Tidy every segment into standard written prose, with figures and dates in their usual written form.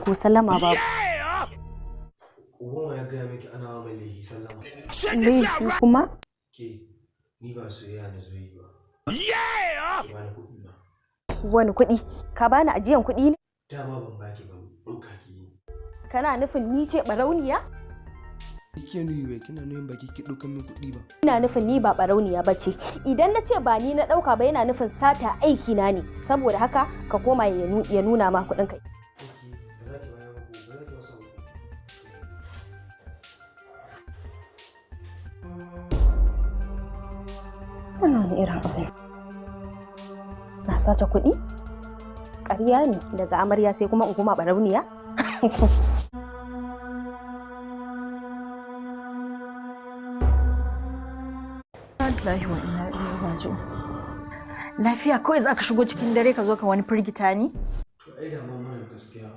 ko sallama babu. Uban ya gaya miki ana wa mai lehi sallama. Lehi kuma? Ke, ni ba soyayya na zo yi ba. Ki bani kuɗi na. Wani kuɗi? Ka bani ajiyan kuɗi ne? Dama ban baki ba, ɗauka ki yi. Kana nufin ni ce ɓarauniya? Kike nuyuwa kina nuyin baki ki ɗaukan min kuɗi ba. Ina nufin ni ba ɓarauniya ba ce. Idan na ce ba ni na ɗauka ba yana nufin sata aiki na ne. Saboda haka ka koma ya nuna ma kuɗin kai. Wannan wani irin abu. Na sace kuɗi? Ƙarya ne daga amarya sai kuma in koma ɓarauniya? Lafiya kawai za ka shigo cikin dare ka zo ka wani firgita ni? To ai da mamanar gaskiya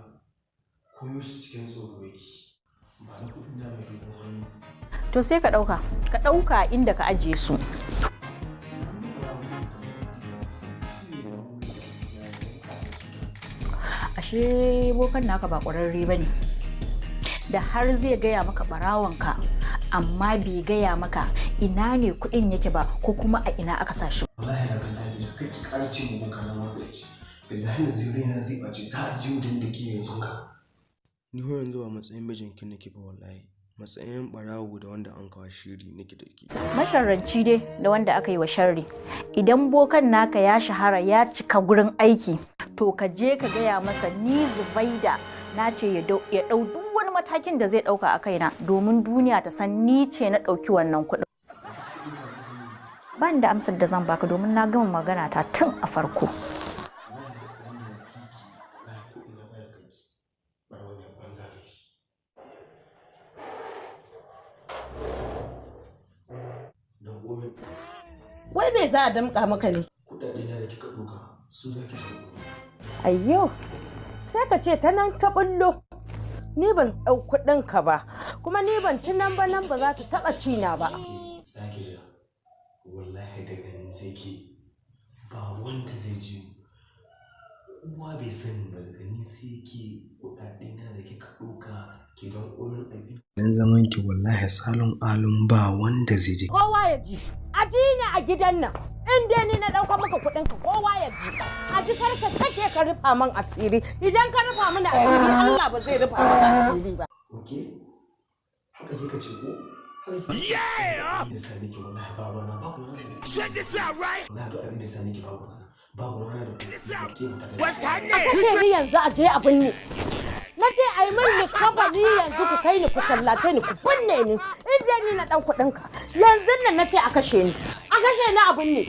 koyo shi cikin tsoro yake. Ba na kuɗi na mai dogon hannu. To sai ka ɗauka inda ka ajiye su. Ashe bokan naka ba ƙwararre ba ne. Da har zai gaya maka ɓarawanka amma bai gaya maka ina ne kuɗin yake ba ko kuma a ina aka sa shi. Wallahi na kan dadi da kake ƙarci mu muka nan wanda yace. Billahi na zuri na zai bace za a ji mutum da ke yanzu ka. Ni ho yanzu ba matsayin mijinki nake ba wallahi. Matsayin ɓarawo da wanda an kawo shiri nake da ke. Masharranci dai da wanda aka yi wa sharri. Idan bokan naka ya shahara ya cika gurin aiki to ka je ka gaya masa ni Zubaida na ce ya ɗau duk wani matakin da zai ɗauka a kaina domin duniya ta san ni ce na ɗauki wannan kuɗin. Ban da amsar da zan baka domin na gama magana ta tun a farko. Wai me za a damƙa maka ne? Kuɗaɗe na da kika ɗauka su za ki ɗauka. Ayyo, sai ka ce ta nan ka bullo. Ni ban ɗau kuɗinka ba, kuma ni ban ci nan ba za ta taɓa ci na ba. Tsaki da wallahi daga nan sai ke ba wanda zai ji uwa bai sani ba daga ni sai ke kuɗaɗe na da kika ɗauka ki don ƙomin abin. Dan zaman ki wallahi salon alun ba wanda zai ji. Kowa ya ji, a ji ni a gidan nan. In dai ni na ɗauka maka kuɗinka kowa ya ji. A ji kar ka sake ka rufa min asiri. Idan ka rufa mini asiri Allah ba zai rufa maka asiri ba. Okay? Haka kika ce ko? Yeah! Da sani ki wallahi ba rana ba ku rana. Check this out, right? Wallahi abin da sani ki ba ku rana. Ba ku rana da ku. What's happening? A kashe ni yanzu a je abin ne. Na ce a yi min likabari yanzu ku kai ni ku sallace ni ku binne ni. In dai ni na ɗan kuɗinka. Yanzu nan na ce a kashe ni. A kashe ni abin ne.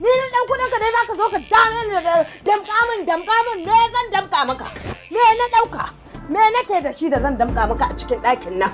Ni na ɗan kuɗinka dai za ka zo ka dame ni da damƙa min me zan damƙa maka. Me na ɗauka. Me nake da shi da zan damƙa maka a cikin ɗakin nan.